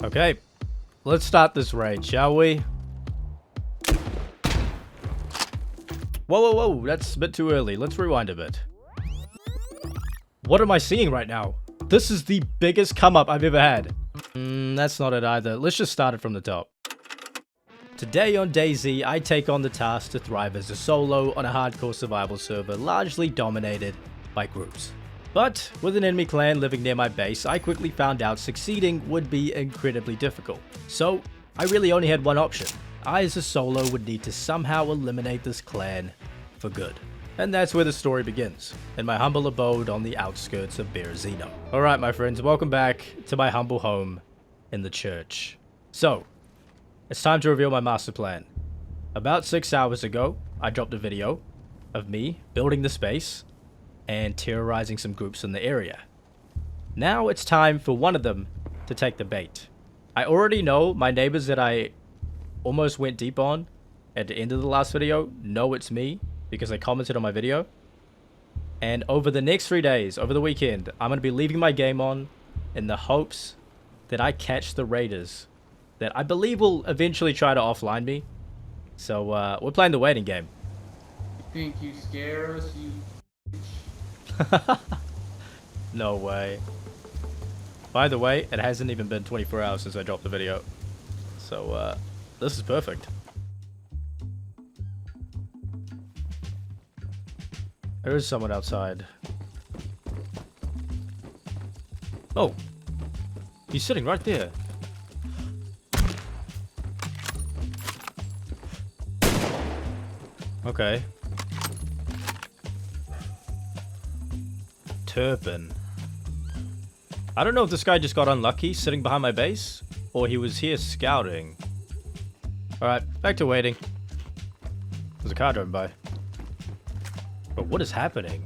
Okay, let's start this raid, shall we? Whoa, that's a bit too early. Let's rewind a bit. What am I seeing right now? This is the biggest come up I've ever had. That's not it either. Let's just start it from the top. Today on DayZ, I take on the task to thrive as a solo on a hardcore survival server largely dominated by groups. But with an enemy clan living near my base, I quickly found out succeeding would be incredibly difficult. So I really only had one option. I as a solo would need to somehow eliminate this clan for good. And that's where the story begins, in my humble abode on the outskirts of Babarius. Alright my friends, welcome back to my humble home in the church. So, it's time to reveal my master plan. About 6 hours ago, I dropped a video of me building the space and terrorizing some groups in the area. Now it's time for one of them to take the bait. I already know my neighbors that I almost went deep on at the end of the last video know it's me because they commented on my video. And over the next 3 days, over the weekend, I'm going to be leaving my game on in the hopes that I catch the raiders that I believe will eventually try to offline me. So we're playing the waiting game. You think you scare us, you... No way. By the way, it hasn't even been 24 hours since I dropped the video. So this is perfect. There is someone outside. Oh. He's sitting right there. Okay. Turpin. I don't know if this guy just got unlucky sitting behind my base, or he was here scouting. Alright, back to waiting. There's a car driving by. But what is happening?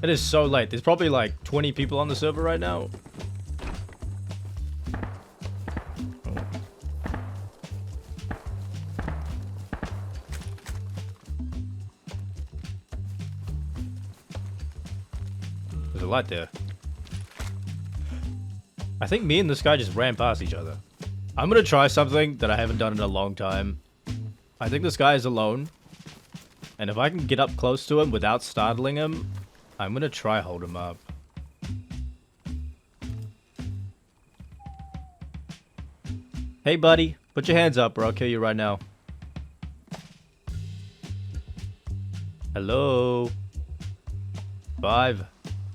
It is so late. There's probably like 20 people on the server right now. There's a light there. I think me and this guy just ran past each other. I'm gonna try something that I haven't done in a long time. I think this guy is alone. And if I can get up close to him without startling him, I'm gonna try hold him up. Hey buddy, put your hands up or I'll kill you right now. Hello? 5,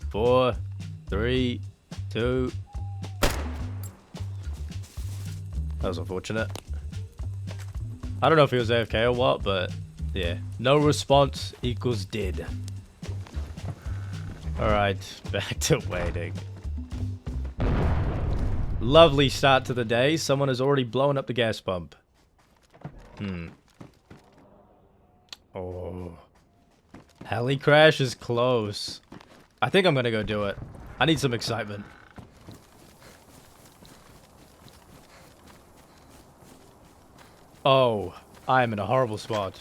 4, 3, 2. That was unfortunate. I don't know if he was AFK or what, but yeah. No response equals dead. Alright, back to waiting. Lovely start to the day. Someone has already blown up the gas pump. Oh. Heli crash is close. I think I'm gonna go do it. I need some excitement. Oh, I am in a horrible spot.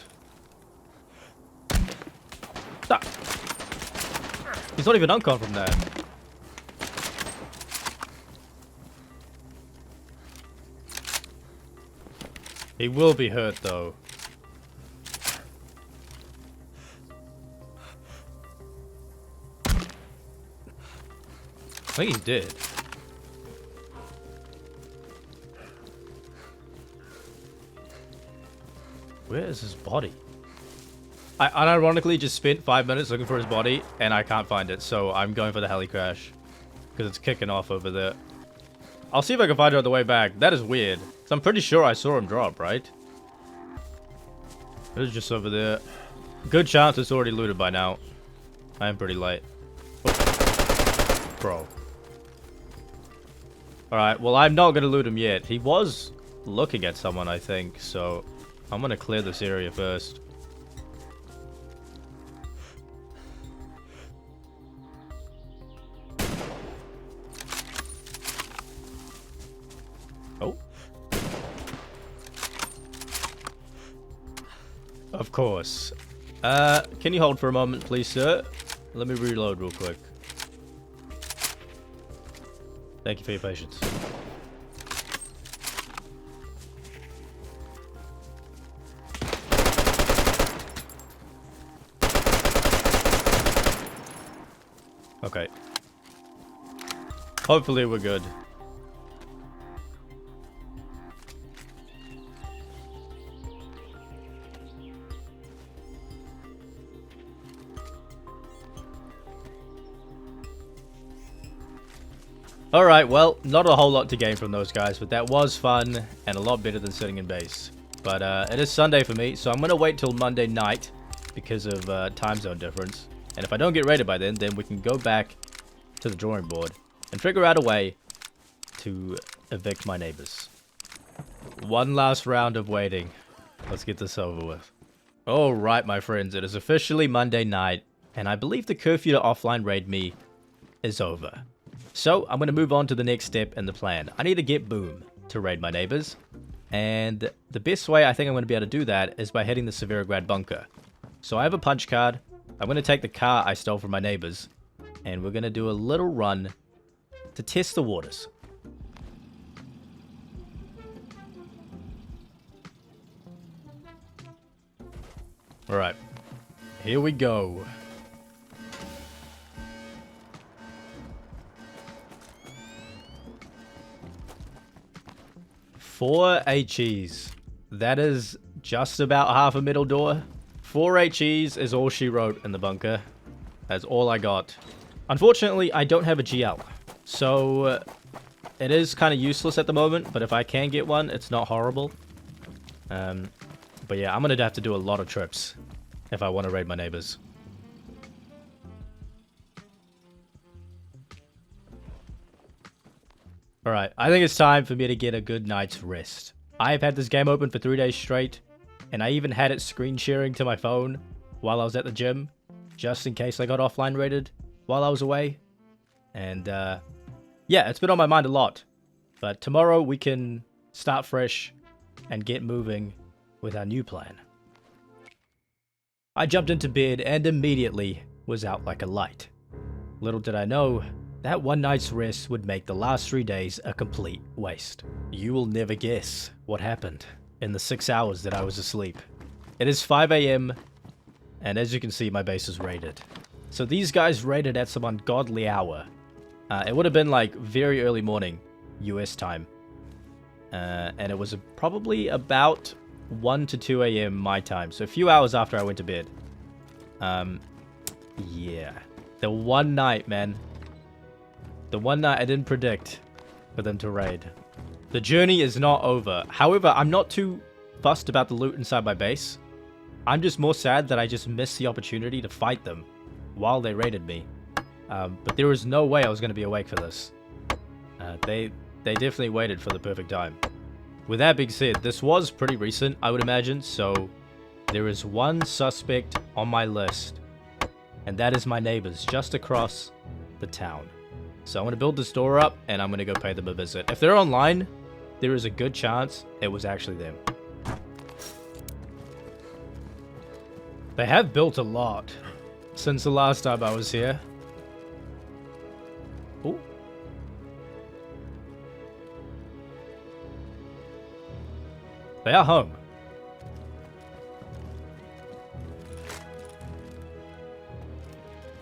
Ah. He's not even uncon from that. He will be hurt though. I think he's dead. Where is his body? I unironically just spent 5 minutes looking for his body, and I can't find it, so I'm going for the heli crash. Because it's kicking off over there. I'll see if I can find it on the way back. That is weird. So I'm pretty sure I saw him drop, right? It was just over there. Good chance it's already looted by now. I am pretty late. Oh. Bro. Alright, well I'm not going to loot him yet. He was looking at someone, I think, so I'm going to clear this area first. Oh. Of course. Can you hold for a moment, please, sir? Let me reload real quick. Thank you for your patience. Okay. Hopefully we're good. Alright, well, not a whole lot to gain from those guys, but that was fun and a lot better than sitting in base. But it is Sunday for me, so I'm going to wait till Monday night because of time zone difference. And if I don't get raided by then we can go back to the drawing board and figure out a way to evict my neighbors. One last round of waiting. Let's get this over with. Alright, my friends, it is officially Monday night, and I believe the curfew to offline raid me is over. So, I'm going to move on to the next step in the plan. I need to get Boom to raid my neighbors. And the best way I think I'm going to be able to do that is by hitting the Severograd bunker. So I have a punch card. I'm going to take the car I stole from my neighbors. And we're going to do a little run to test the waters. Alright. Here we go. 4 HEs. That is just about half a middle door. 4 HEs is all she wrote in the bunker. That's all I got. Unfortunately, I don't have a GL. So, it is kind of useless at the moment, but if I can get one, it's not horrible. But yeah, I'm going to have to do a lot of trips if I want to raid my neighbors. Alright, I think it's time for me to get a good night's rest. I've had this game open for 3 days straight, and I even had it screen sharing to my phone while I was at the gym, just in case I got offline raided while I was away. And yeah, it's been on my mind a lot. But tomorrow we can start fresh and get moving with our new plan. I jumped into bed and immediately was out like a light. Little did I know, that one night's rest would make the last 3 days a complete waste. You will never guess what happened in the 6 hours that I was asleep. It is 5 AM, and as you can see, my base is raided. So these guys raided at some ungodly hour. It would have been like very early morning, US time. And it was probably about 1 to 2 AM my time, so a few hours after I went to bed. Yeah. The one night, man. The one night I didn't predict for them to raid. The journey is not over. However, I'm not too fussed about the loot inside my base. I'm just more sad that I just missed the opportunity to fight them while they raided me. But there was no way I was going to be awake for this. They definitely waited for the perfect time. With that being said, this was pretty recent, I would imagine, so there is one suspect on my list, and that is my neighbors just across the town. So I'm going to build this door up, and I'm going to go pay them a visit. If they're online, there is a good chance it was actually them. They have built a lot since the last time I was here. Ooh. They are home.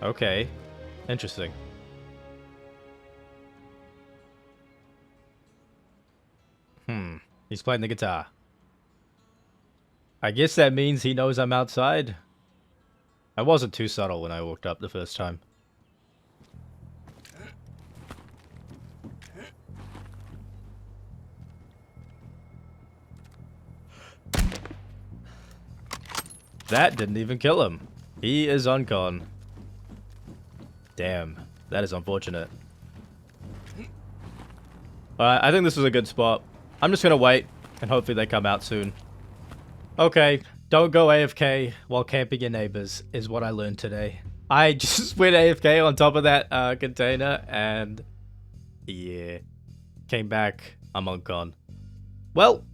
Okay. Interesting. He's playing the guitar. I guess that means he knows I'm outside. I wasn't too subtle when I walked up the first time. That didn't even kill him. He is uncon. Damn, that is unfortunate. I think this is a good spot. I'm just gonna wait, and hopefully they come out soon. Okay, don't go AFK while camping your neighbors, is what I learned today. I just went AFK on top of that container, and yeah, came back, I'm uncon. Well,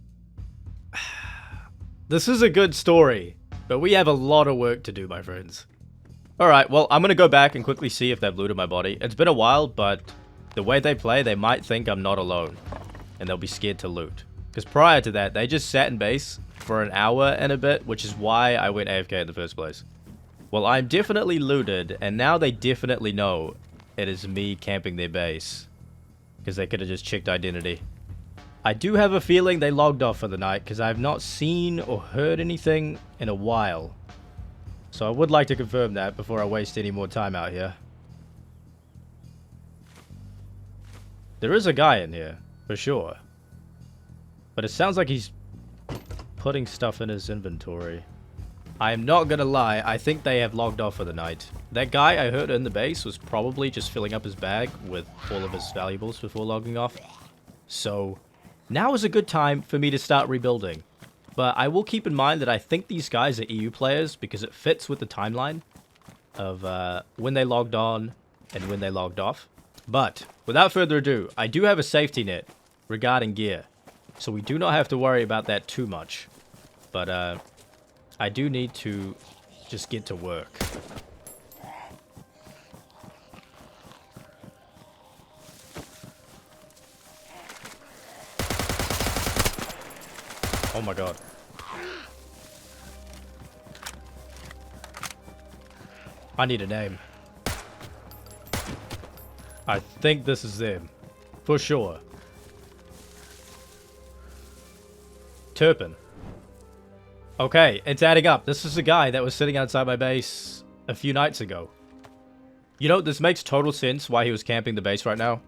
this is a good story, but we have a lot of work to do, my friends. Alright, well, I'm gonna go back and quickly see if they've looted my body. It's been a while, but the way they play, they might think I'm not alone, and they'll be scared to loot. Because prior to that, they just sat in base for an hour and a bit, which is why I went AFK in the first place. Well, I'm definitely looted, and now they definitely know it is me camping their base. Because they could have just checked identity. I do have a feeling they logged off for the night, because I have not seen or heard anything in a while. So I would like to confirm that before I waste any more time out here. There is a guy in here, for sure. But it sounds like he's putting stuff in his inventory. I am not gonna lie, I think they have logged off for the night. That guy I heard in the base was probably just filling up his bag with all of his valuables before logging off. So, now is a good time for me to start rebuilding. But I will keep in mind that I think these guys are EU players because it fits with the timeline of when they logged on and when they logged off. But, without further ado, I do have a safety net regarding gear. So we do not have to worry about that too much. But, I do need to just get to work. Oh my god. I need a name. I think this is them. For sure. Turpin. Okay, it's adding up. This is the guy that was sitting outside my base a few nights ago. You know, this makes total sense why he was camping the base right now.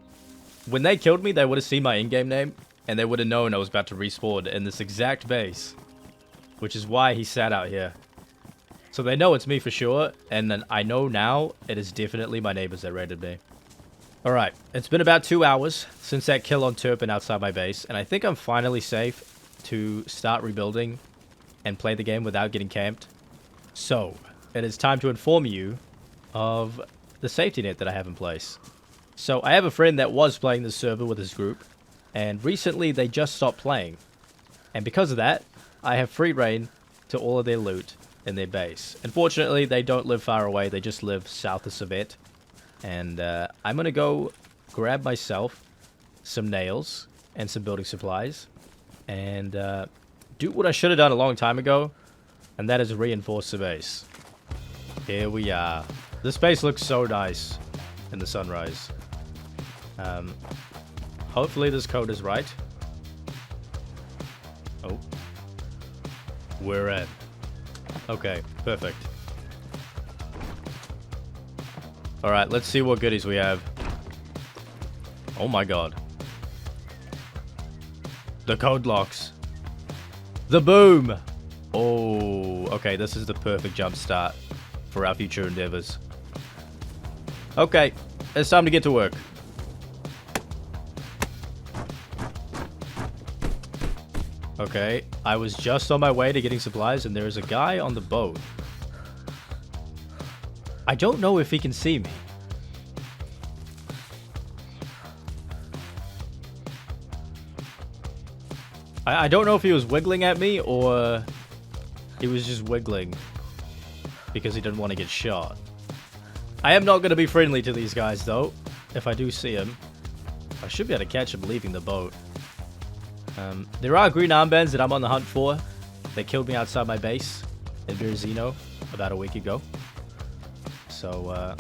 When they killed me, they would have seen my in-game name, and they would have known I was about to respawn in this exact base. Which is why he sat out here. So they know it's me for sure, and then I know now it is definitely my neighbors that raided me. Alright, it's been about 2 hours since that kill on Turpin outside my base, and I think I'm finally safe to start rebuilding and play the game without getting camped. So, it is time to inform you of the safety net that I have in place. So, I have a friend that was playing this server with his group, and recently they just stopped playing. And because of that, I have free reign to all of their loot in their base. Unfortunately, they don't live far away, they just live south of Civet. And I'm gonna go grab myself some nails and some building supplies and do what I should have done a long time ago, and that is reinforce the base. Here we are. This base looks so nice in the sunrise. Hopefully this code is right. Oh. We're in. Okay, perfect. Alright, let's see what goodies we have. Oh my god. The code locks. The boom! Oh, okay, this is the perfect jump start for our future endeavors. Okay, it's time to get to work. Okay, I was just on my way to getting supplies and there is a guy on the boat. I don't know if he can see me. I don't know if he was wiggling at me or he was just wiggling because he didn't want to get shot. I am not going to be friendly to these guys though. If I do see him, I should be able to catch him leaving the boat. There are green armbands that I'm on the hunt for. They killed me outside my base in Berezino about a week ago. So,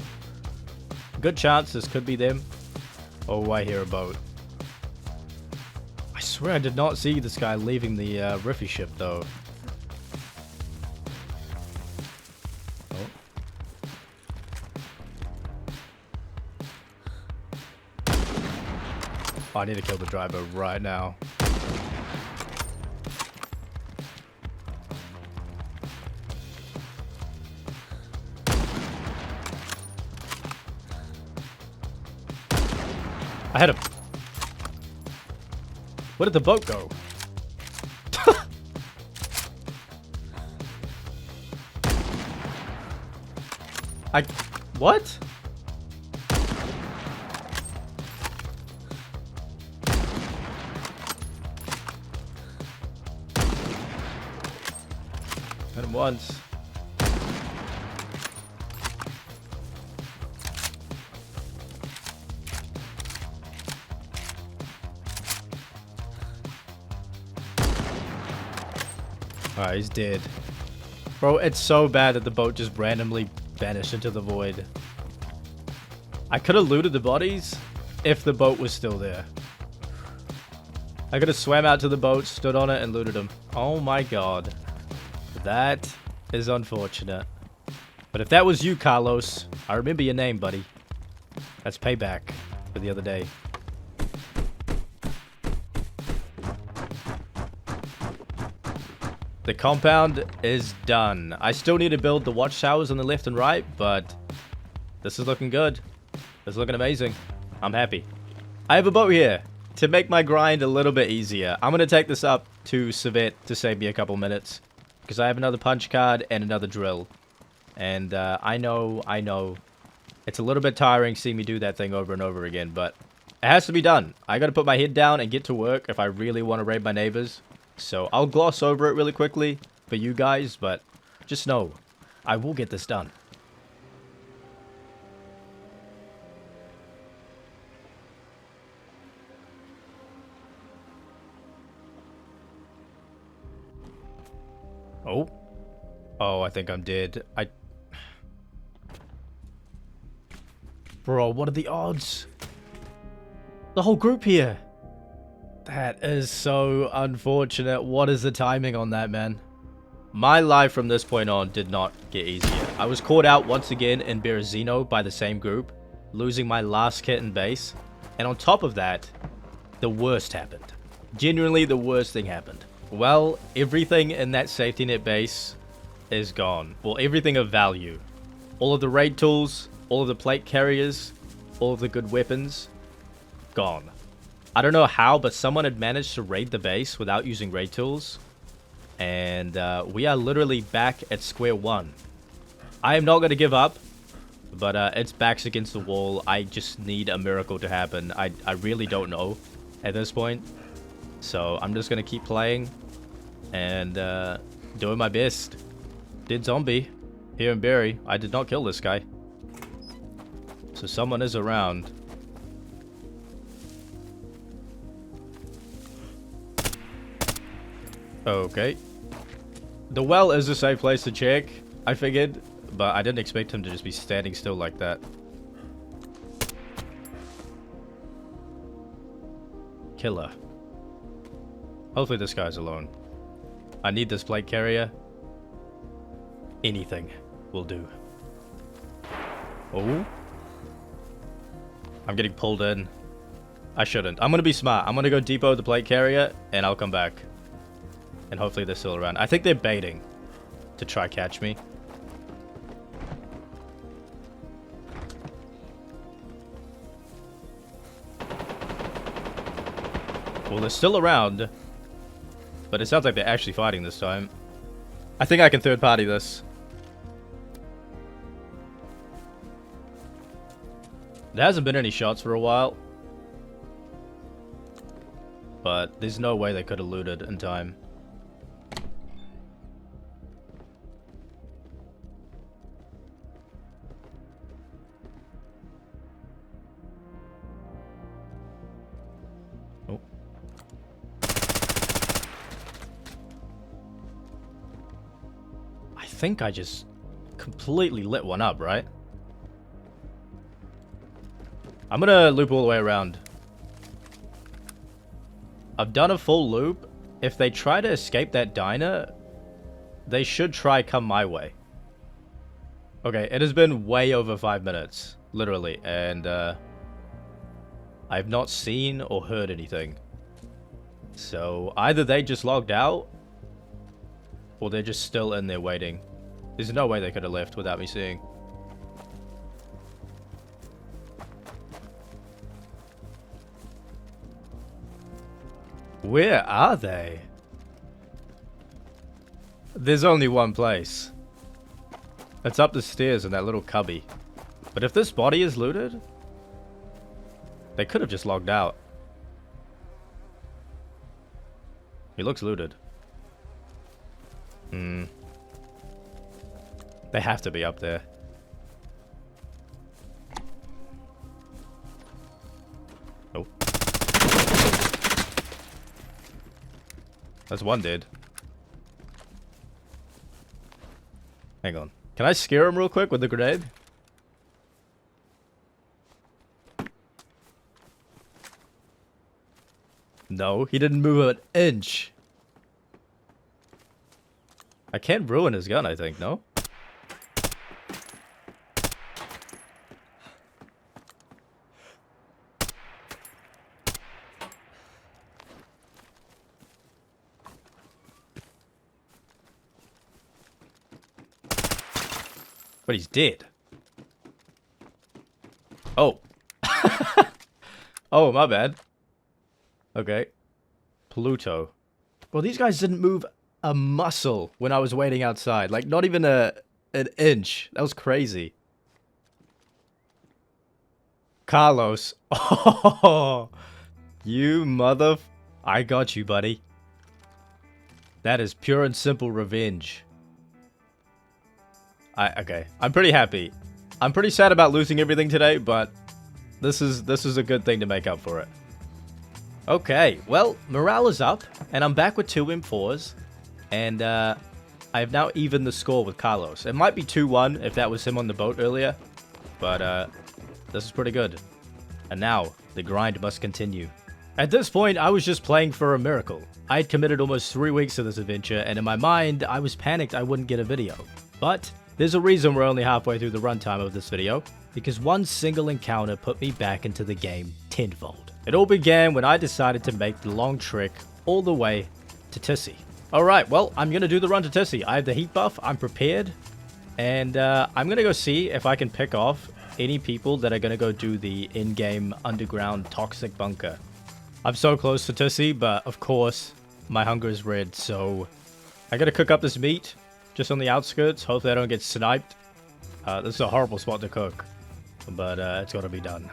good chance this could be them. Oh, I hear a boat. I swear I did not see this guy leaving the Riffy ship, though. Oh. Oh, I need to kill the driver right now. I had him. Where did the boat go? What? Hit him once. Alright, he's dead. Bro, it's so bad that the boat just randomly vanished into the void. I could have looted the bodies if the boat was still there. I could have swam out to the boat, stood on it, and looted them. Oh my god. That is unfortunate. But if that was you, Carlos, I remember your name, buddy. That's payback for the other day. The compound is done. I still need to build the watchtowers on the left and right, but this is looking good. It's looking amazing. I'm happy. I have a boat here to make my grind a little bit easier. I'm going to take this up to Civet to save me a couple minutes, because I have another punch card and another drill. And I know, it's a little bit tiring seeing me do that thing over and over again, but it has to be done. I got to put my head down and get to work if I really want to raid my neighbors. So I'll gloss over it really quickly for you guys, but just know, I will get this done. Oh. Oh, I think I'm dead. Bro, what are the odds? The whole group here. That is so unfortunate. What is the timing on that, man? My life from this point on did not get easier. I was caught out once again in Berezino by the same group, losing my last kit in base. And on top of that, the worst happened. Genuinely, the worst thing happened. Well, everything in that safety net base is gone. Well, everything of value. All of the raid tools, all of the plate carriers, all of the good weapons, gone. I don't know how, but someone had managed to raid the base without using raid tools. And we are literally back at square one. I am not going to give up, but it's backs against the wall. I just need a miracle to happen. I really don't know at this point. So I'm just going to keep playing and doing my best. Dead zombie here in Barry. I did not kill this guy. So someone is around. Okay. The well is a safe place to check, I figured, but I didn't expect him to just be standing still like that. Killer. Hopefully this guy's alone. I need this plate carrier. Anything will do. Oh. I'm getting pulled in. I shouldn't. I'm gonna be smart. I'm gonna go depot the plate carrier, and I'll come back. And hopefully they're still around. I think they're baiting to try catch me. Well, they're still around. But it sounds like they're actually fighting this time. I think I can third party this. There hasn't been any shots for a while. But there's no way they could have looted in time. Oh. I think I just completely lit one up, right? I'm gonna loop all the way around. I've done a full loop. If they try to escape that diner, they should try come my way. Okay, it has been way over 5 minutes, literally, and I've not seen or heard anything. So either they just logged out, or they're just still in there waiting. There's no way they could have left without me seeing. Where are they? There's only one place. It's up the stairs in that little cubby. But if this body is looted, they could have just logged out. He looks looted. Hmm. They have to be up there. Oh. That's one dead. Hang on. Can I scare him real quick with the grenade? No, he didn't move an inch. I can't ruin his gun, I think, no? But he's dead. Oh. Oh, my bad. Okay. Pluto. Well, these guys didn't move a muscle when I was waiting outside. Like, not even an inch. That was crazy. Carlos. Oh, you mother... I got you, buddy. That is pure and simple revenge. Okay. I'm pretty happy. I'm pretty sad about losing everything today, but this is a good thing to make up for it. Okay, well, morale is up, and I'm back with 2 M4s, and I've now evened the score with Carlos. It might be 2-1 if that was him on the boat earlier, but this is pretty good. And now, the grind must continue. At this point, I was just playing for a miracle. I had committed almost 3 weeks to this adventure, and in my mind, I was panicked I wouldn't get a video. But there's a reason we're only halfway through the runtime of this video, because one single encounter put me back into the game tenfold. It all began when I decided to make the long trek all the way to Tissy. Alright, well, I'm going to do the run to Tissy. I have the heat buff, I'm prepared, and I'm going to go see if I can pick off any people that are going to go do the in-game underground toxic bunker. I'm so close to Tissy, but of course, my hunger is red, so I got to cook up this meat just on the outskirts. Hopefully I don't get sniped. This is a horrible spot to cook, but it's got to be done.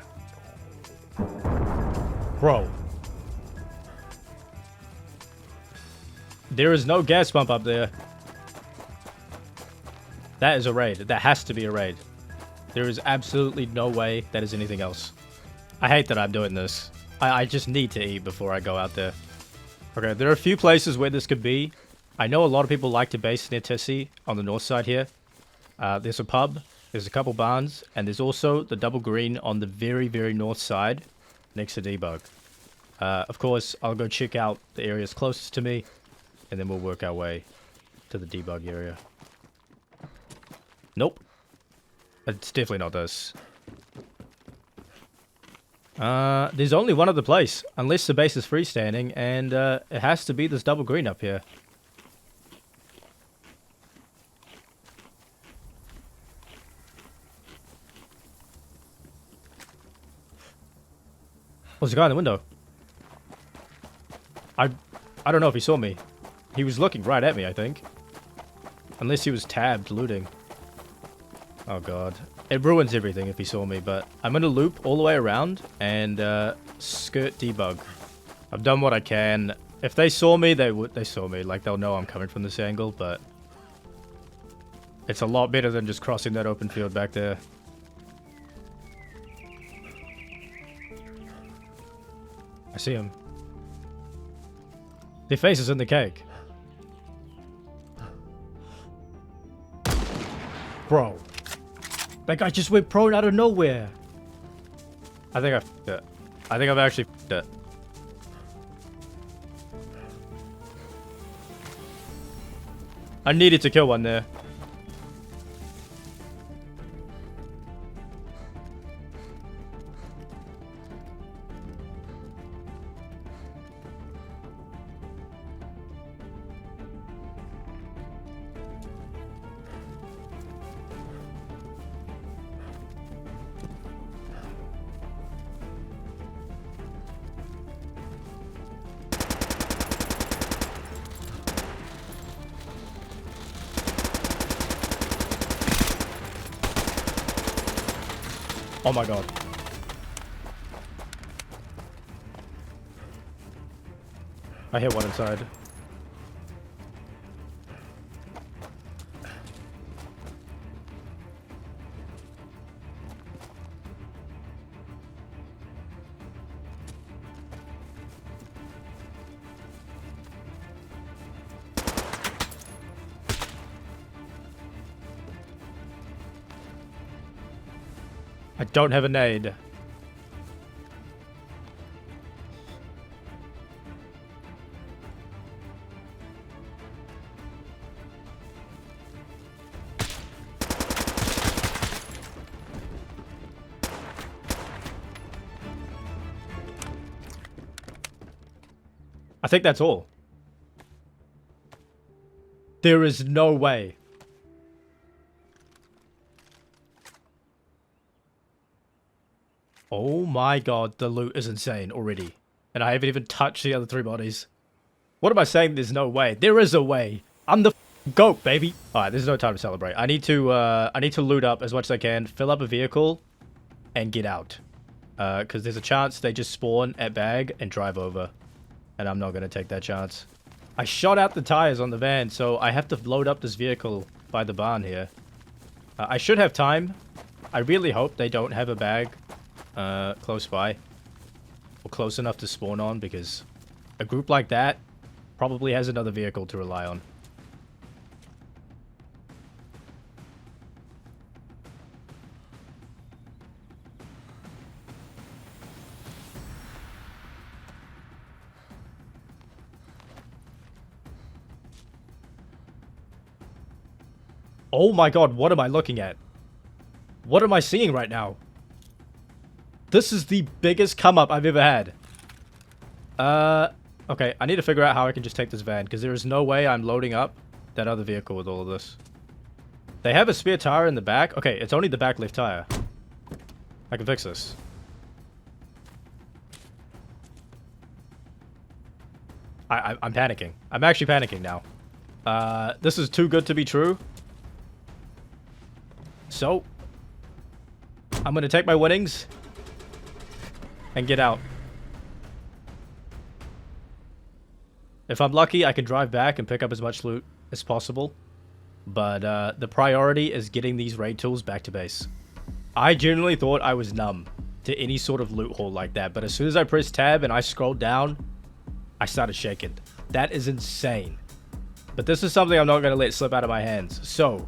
Bro. There is no gas pump up there. That is a raid. That has to be a raid. There is absolutely no way that is anything else. I hate that I'm doing this. I just need to eat before I go out there. Okay, there are a few places where this could be. I know a lot of people like to base near Tissy on the north side here. There's a pub, there's a couple barns, and there's also the double green on the very, very north side next to Debug. Of course, I'll go check out the areas closest to me, and then we'll work our way to the Debug area. Nope. It's definitely not this. There's only one other place, unless the base is freestanding, and it has to be this double green up here. Oh, there's a guy in the window. I don't know if he saw me. He was looking right at me, I think. Unless he was tabbed looting. Oh god. It ruins everything if he saw me, but I'm gonna loop all the way around and skirt Debug. I've done what I can. If they saw me, they saw me. Like, they'll know I'm coming from this angle, but it's a lot better than just crossing that open field back there. I see him. Their face is in the cake. Bro. That guy just went prone out of nowhere. I think I f***ed it. I think I've actually f***ed it. I needed to kill one there. Oh my god. I hit one inside. I don't have a nade. I think that's all. There is no way. Oh my god, the loot is insane already. And I haven't even touched the other 3 bodies. What am I saying? There's no way. There is a way. I'm the goat, baby. Alright, there's no time to celebrate. I need to loot up as much as I can, fill up a vehicle, and get out. Because there's a chance they just spawn at bag and drive over. And I'm not going to take that chance. I shot out the tires on the van, so I have to load up this vehicle by the barn here. I should have time. I really hope they don't have a bag close by. Or close enough to spawn on, because a group like that probably has another vehicle to rely on. Oh my god, what am I looking at? What am I seeing right now? This is the biggest come up I've ever had. Okay, I need to figure out how I can just take this van, because there is no way I'm loading up that other vehicle with all of this. They have a spare tire in the back. Okay, it's only the back left tire. I can fix this. I'm panicking. I'm actually panicking now. This is too good to be true. So, I'm going to take my winnings and get out. If I'm lucky, I can drive back and pick up as much loot as possible. But the priority is getting these raid tools back to base. I genuinely thought I was numb to any sort of loot haul like that. But as soon as I pressed tab and I scrolled down, I started shaking. That is insane. But this is something I'm not going to let slip out of my hands. So,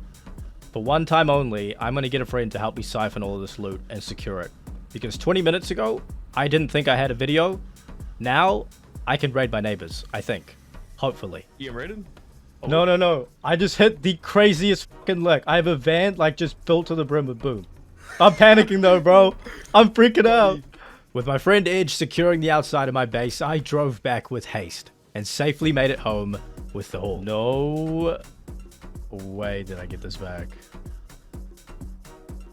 for one time only, I'm going to get a friend to help me siphon all of this loot and secure it. Because 20 minutes ago, I didn't think I had a video. Now, I can raid my neighbors, I think. Hopefully. You get raided? Oh. No. I just hit the craziest fucking lick. I have a van, like, just filled to the brim with boom. I'm panicking though, bro. I'm freaking out. With my friend Edge securing the outside of my base, I drove back with haste and safely made it home with the haul. No way did I get this back.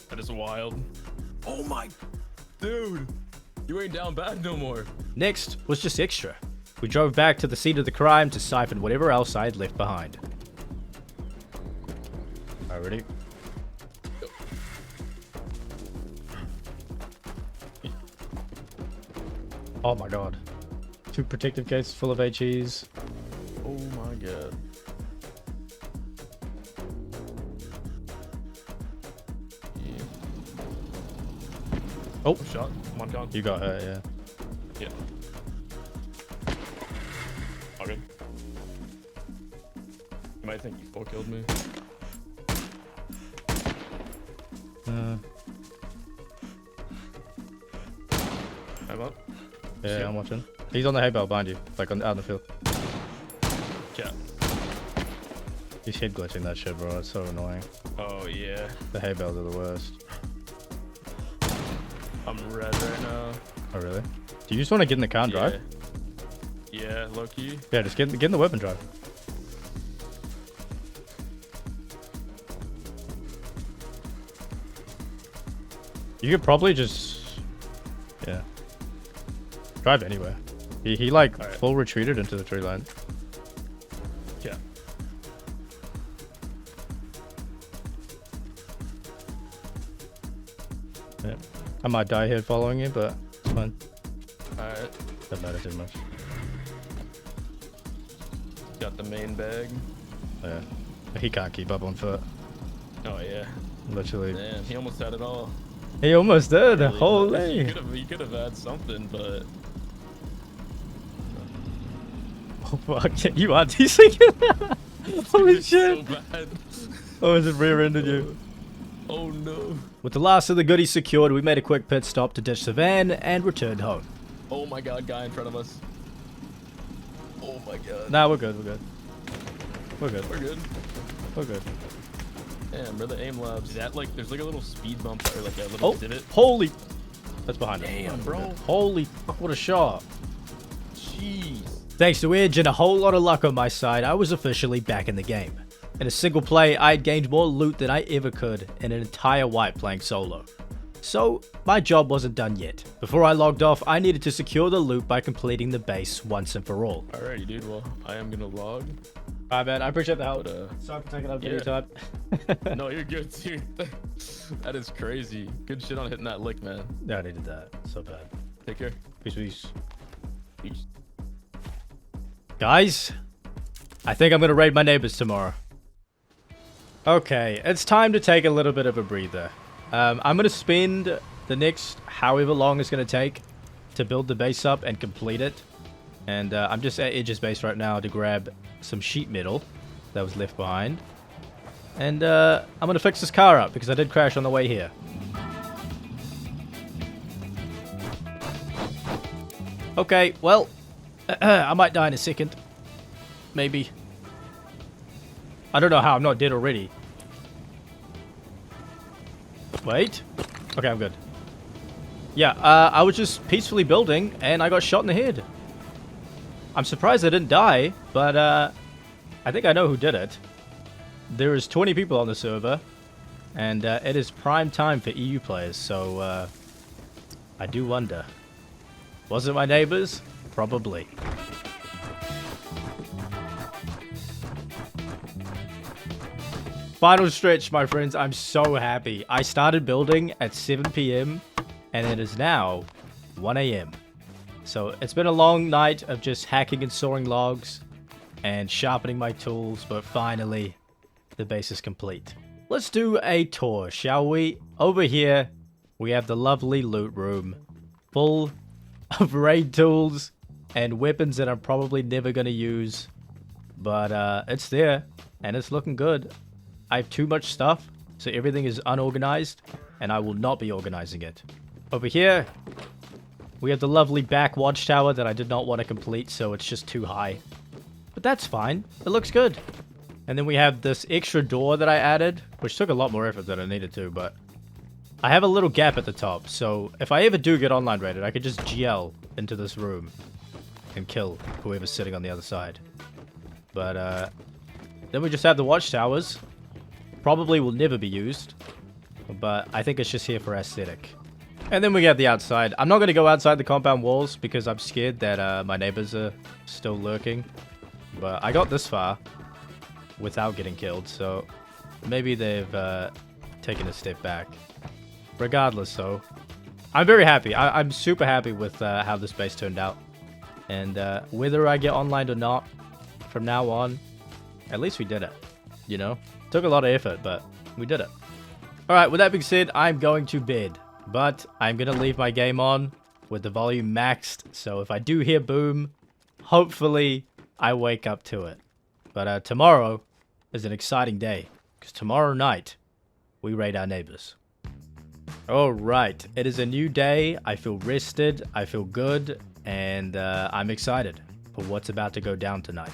That is wild. Oh my... Dude! You ain't down bad no more. Next was just extra. We drove back to the scene of the crime to siphon whatever else I had left behind. Alright, ready? Oh my god. 2 protective cases full of HEs. Oh my god. Yeah. Oh, shot. Come on, Con. you got her, yeah. Yeah. Okay. You might think you full killed me. I'm up. Yeah, See I'm watching. He's on the hay bale behind you, like out in the field. Yeah. He's head glitching that shit, bro. It's so annoying. Oh yeah. The hay bales are the worst. I'm red right now. Oh really? Do you just want to get in the car and drive? Yeah, low key. Yeah, just get in the weapon drive. You could probably just... Yeah. Drive anywhere. He like right. full retreated into the tree line. Yeah. Yeah. I might die here following you, but it's fine. Alright. Doesn't matter too much. Got the main bag. Yeah. He can't keep up on foot. Oh yeah. Literally. Damn, he almost had it all. He almost did. Really, Holy. You could have had something, but Oh fuck. You are desync. Holy shit. So bad. Oh, is it rear-ended you? Oh no. With the last of the goodies secured, we made a quick pit stop to ditch the van and returned home. Oh my god, guy in front of us. Oh my god. Nah, we're good. We're good. We're good. We're good. Damn, we're the aim labs. Is that like, there's like a little speed bump or like a little divot? Holy. That's behind us. Damn, bro. Holy fuck, what a shot. Jeez. Thanks to Edge and a whole lot of luck on my side, I was officially back in the game. In a single play, I had gained more loot than I ever could in an entire wipe playing solo. So, my job wasn't done yet. Before I logged off, I needed to secure the loot by completing the base once and for all. Alrighty, dude. Well, I am gonna log. Alright, man. I appreciate the help. But, Sorry for taking up your yeah. time. No, you're good, dude. That is crazy. Good shit on hitting that lick, man. No, I needed that. So bad. Take care. Peace, peace. Peace. Guys, I think I'm gonna raid my neighbors tomorrow. Okay, it's time to take a little bit of a breather. I'm gonna spend the next however long it's gonna take to build the base up and complete it. And I'm just at Edge's base right now to grab some sheet metal that was left behind. And I'm gonna fix this car up because I did crash on the way here. Okay, well, I might die in a second. Maybe. I don't know how I'm not dead already. Wait. Okay, I'm good. Yeah, I was just peacefully building, and I got shot in the head. I'm surprised I didn't die, but I think I know who did it. There is 20 people on the server, and it is prime time for EU players, so I do wonder. Was it my neighbors? Probably. Final stretch, my friends. I'm so happy. I started building at 7 p.m. and it is now 1 a.m. So it's been a long night of just hacking and sawing logs and sharpening my tools, but finally the base is complete. Let's do a tour, shall we? Over here, we have the lovely loot room full of raid tools and weapons that I'm probably never going to use, but it's there and it's looking good. I have too much stuff, so everything is unorganized, and I will not be organizing it. Over here, we have the lovely back watchtower that I did not want to complete, so it's just too high. But that's fine. It looks good. And then we have this extra door that I added, which took a lot more effort than I needed to, but I have a little gap at the top, so if I ever do get online raided, I could just GL into this room and kill whoever's sitting on the other side. But then we just have the watchtowers. Probably will never be used, but I think it's just here for aesthetic. And then we have the outside. I'm not going to go outside the compound walls because I'm scared that my neighbors are still lurking. But I got this far without getting killed, so maybe they've taken a step back. Regardless, though, I'm very happy. I'm super happy with how this base turned out. And whether I get online or not, from now on, at least we did it, you know? Took a lot of effort, but we did it. Alright, with that being said, I'm going to bed. But I'm going to leave my game on with the volume maxed. So if I do hear boom, hopefully I wake up to it. But tomorrow is an exciting day. Because tomorrow night, we raid our neighbors. Alright, it is a new day. I feel rested. I feel good. And I'm excited for what's about to go down tonight.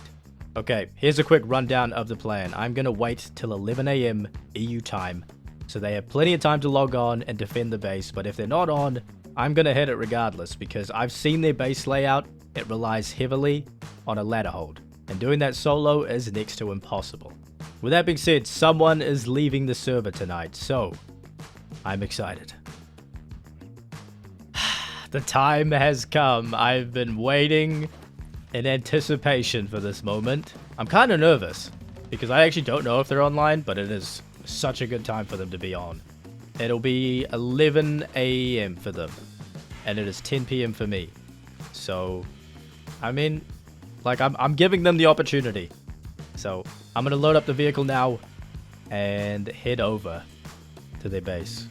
Okay, here's a quick rundown of the plan. I'm going to wait till 11 a.m. EU time, so they have plenty of time to log on and defend the base, but if they're not on, I'm going to hit it regardless, because I've seen their base layout. It relies heavily on a ladder hold, and doing that solo is next to impossible. With that being said, someone is leaving the server tonight, so I'm excited. The time has come. I've been waiting in anticipation for this moment. I'm kind of nervous because I actually don't know if they're online, but it is such a good time for them to be on. It'll be 11 a.m. for them, and it is 10 p.m. for me. So, I mean, like, I'm giving them the opportunity. So, I'm gonna load up the vehicle now and head over to their base.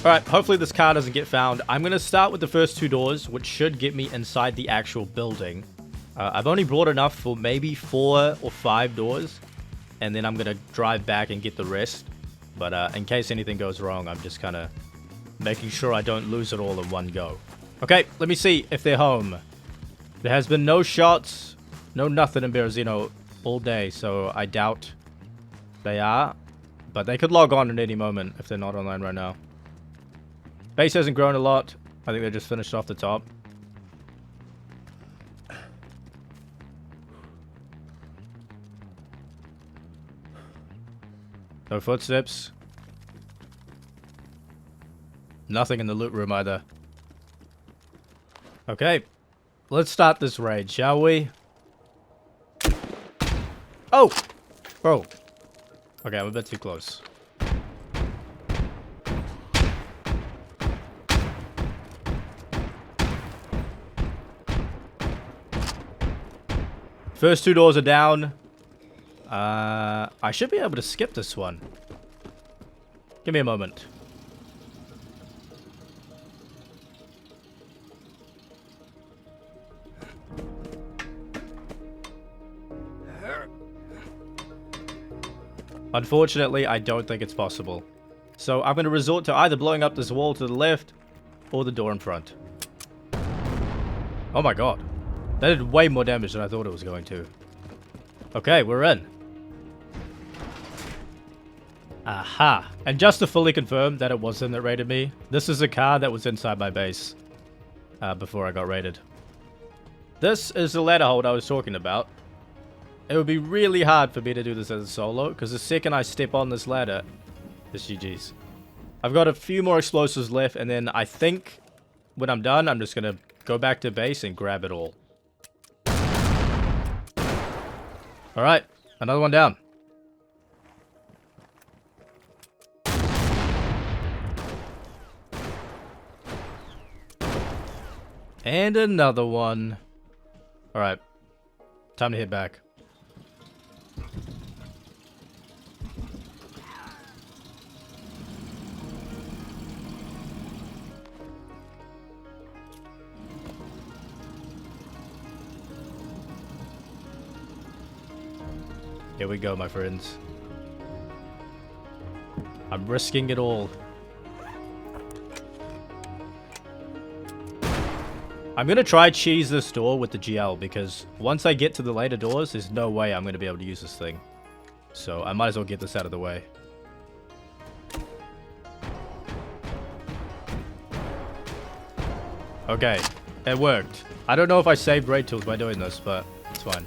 Alright, hopefully this car doesn't get found. I'm going to start with the first two doors, which should get me inside the actual building. I've only brought enough for maybe 4 or 5 doors, and then I'm going to drive back and get the rest. But in case anything goes wrong, I'm just kind of making sure I don't lose it all in one go. Okay, let me see if they're home. There has been no shots, no nothing in Berezino all day, so I doubt they are. But they could log on at any moment if they're not online right now. Base hasn't grown a lot. I think they just finished off the top. No footsteps. Nothing in the loot room either. Okay. Let's start this raid, shall we? Oh! Bro. Okay, I'm a bit too close. First two doors are down. I should be able to skip this one. Give me a moment. Unfortunately, I don't think it's possible. So I'm going to resort to either blowing up this wall to the left or the door in front. Oh my god. That did way more damage than I thought it was going to. Okay, we're in. Aha. And just to fully confirm that it was him that raided me, this is a car that was inside my base before I got raided. This is the ladder hold I was talking about. It would be really hard for me to do this as a solo, because the second I step on this ladder, it's GG's. I've got a few more explosives left, and then I think when I'm done, I'm just going to go back to base and grab it all. Alright, another one down. And another one. Alright, time to hit back. Here we go, my friends. I'm risking it all. I'm gonna try cheese this door with the GL, because once I get to the later doors, there's no way I'm gonna be able to use this thing. So I might as well get this out of the way. Okay, it worked. I don't know if I saved raid tools by doing this, but it's fine.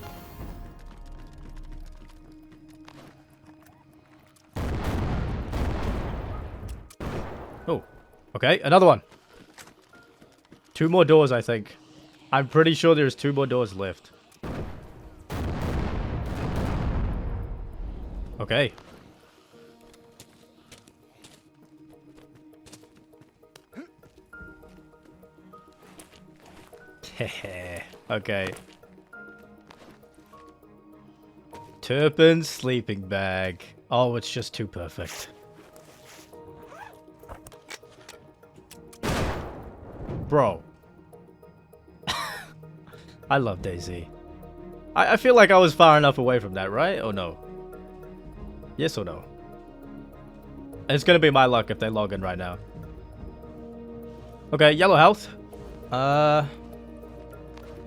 Oh, okay, another one. Two more doors, I think. I'm pretty sure there's two more doors left. Okay. Okay. Turpin's sleeping bag. Oh, it's just too perfect. Bro. I love DayZ. I feel like I was far enough away from that, right? Or no? Yes or no? It's gonna be my luck if they log in right now. Okay, yellow health.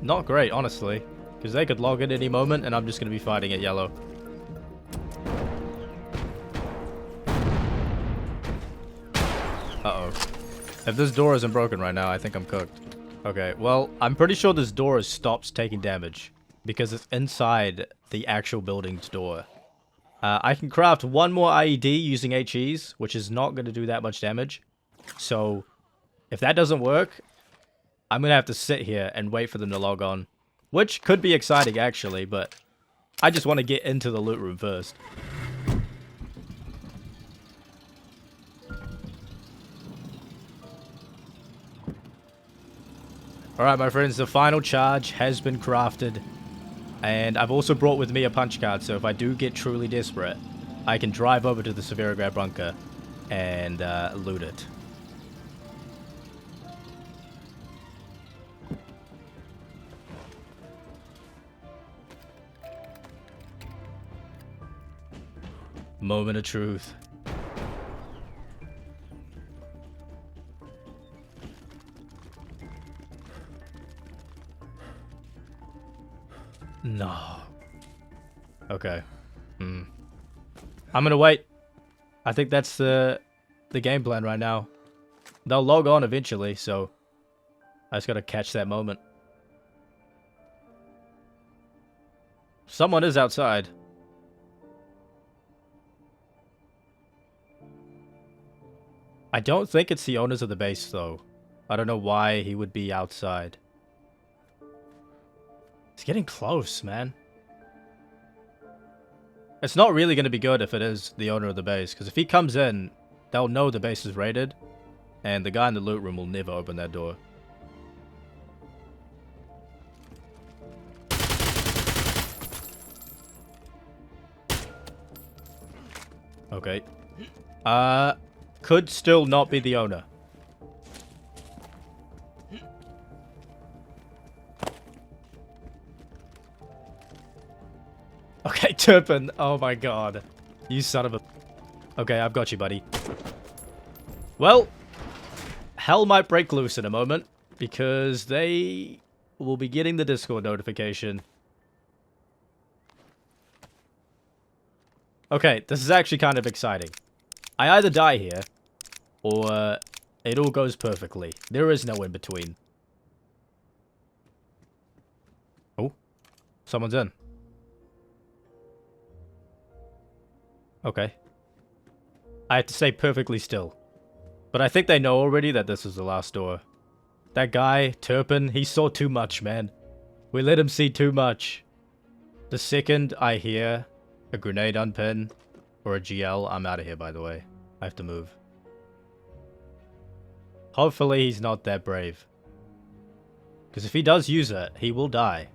Not great, honestly. Because they could log in any moment and I'm just gonna be fighting at yellow. Uh-oh. If this door isn't broken right now, I think I'm cooked. Okay, well, I'm pretty sure this door stops taking damage. Because it's inside the actual building's door. I can craft one more IED using HEs, which is not going to do that much damage. So, if that doesn't work, I'm going to have to sit here and wait for them to log on. Which could be exciting, actually, but I just want to get into the loot room first. Alright, my friends, the final charge has been crafted. And I've also brought with me a punch card, so if I do get truly desperate, I can drive over to the Severograd bunker and loot it. Moment of truth. No. Okay. I'm gonna wait. I think that's the game plan right now. They'll log on eventually, so I just gotta catch that moment. Someone is outside. I don't think it's the owners of the base, though. I don't know why he would be outside. It's getting close, man. It's not really going to be good if it is the owner of the base, because if he comes in, they'll know the base is raided, and the guy in the loot room will never open that door. Okay. Could still not be the owner. Okay, Turpin. Oh my god. You son of a... Okay, I've got you, buddy. Well, hell might break loose in a moment, because they will be getting the Discord notification. Okay, this is actually kind of exciting. I either die here, or it all goes perfectly. There is no in between. Oh, someone's in. Okay. I have to stay perfectly still. But I think they know already that this is the last door. That guy, Turpin, he saw too much, man. We let him see too much. The second I hear a grenade unpin or a GL, I'm out of here, by the way. I have to move. Hopefully he's not that brave. Because if he does use it, he will die.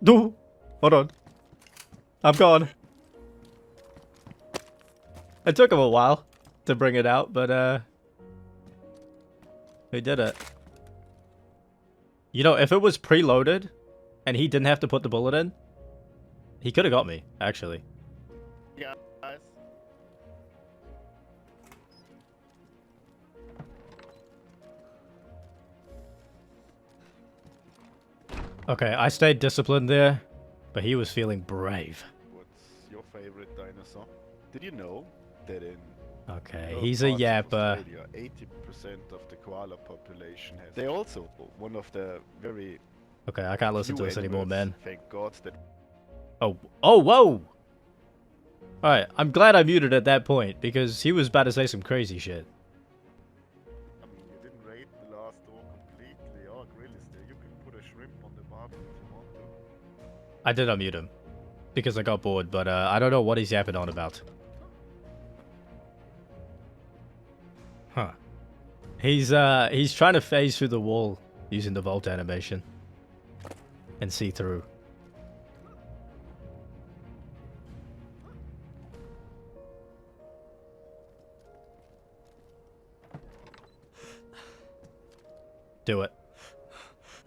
No! Hold on. I'm gone. It took him a while to bring it out, but he did it. You know, if it was preloaded and he didn't have to put the bullet in, he could have got me, actually. Yeah, guys. Okay, I stayed disciplined there, but he was feeling brave. What's your favorite dinosaur? Did you know that in Okay, rural he's a parts of yapper. Australia, 80% of the koala population has... They also one of the very Okay, I can't listen to few this anymore, animals, man. Thank God that... Oh, whoa! Alright, I'm glad I muted at that point, because he was about to say some crazy shit. I mean, you didn't raid the last door completely. Our grill is there. You can put a shrimp on the barbecue if you want to. I did unmute him, because I got bored, but I don't know what he's yapping on about. Huh. He's trying to phase through the wall using the vault animation. And see through. Do it.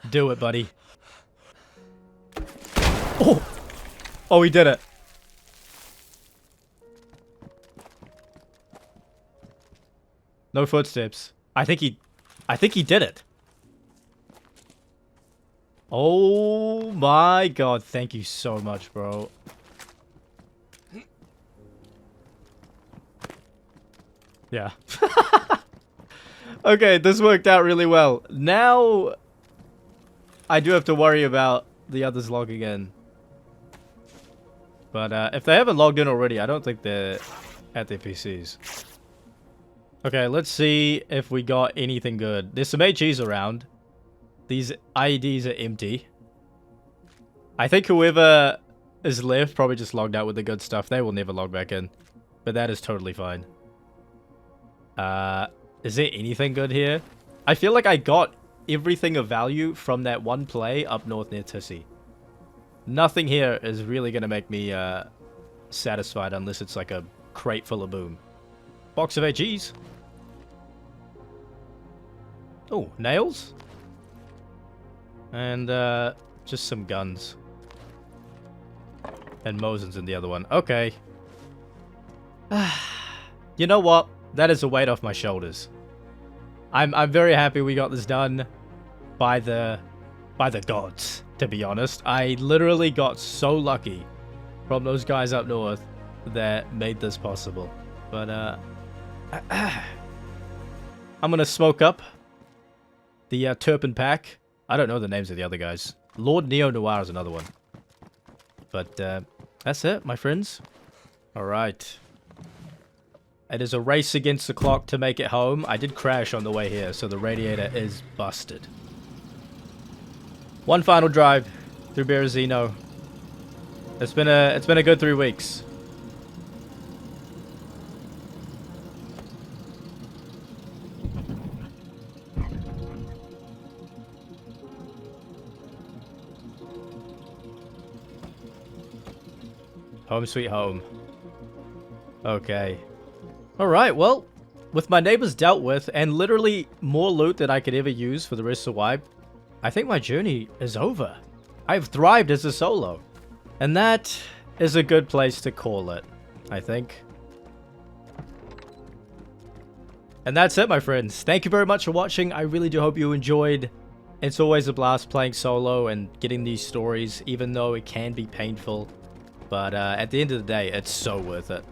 Do it, buddy. Oh! Oh, he did it. No footsteps. I think he did it. Oh my god, thank you so much, bro. Yeah. Okay, this worked out really well. Now, I do have to worry about the others logging in. But if they haven't logged in already, I don't think they're at their PCs. Okay, let's see if we got anything good. There's some HEs around. These IEDs are empty. I think whoever is left probably just logged out with the good stuff. They will never log back in. But that is totally fine. Is there anything good here? I feel like I got everything of value from that one play up north near Tissy. Nothing here is really going to make me satisfied unless it's like a crate full of boom. Box of HEs. Oh, nails? And just some guns. And Mosin's in the other one. Okay. You know what? That is a weight off my shoulders. I'm very happy we got this done by the by the gods, to be honest. I literally got so lucky from those guys up north that made this possible. But, I'm gonna smoke up the Turpin Pack. I don't know the names of the other guys. Lord Neo Noir is another one. But, that's it, my friends. Alright. It is a race against the clock to make it home. I did crash on the way here, so the radiator is busted. One final drive through Berezino. It's been a good 3 weeks. Home sweet home. Okay. Alright, well, with my neighbors dealt with, and literally more loot than I could ever use for the rest of the wipe, I think my journey is over. I've thrived as a solo. And that is a good place to call it, I think. And that's it, my friends. Thank you very much for watching. I really do hope you enjoyed. It's always a blast playing solo and getting these stories, even though it can be painful. But at the end of the day, it's so worth it.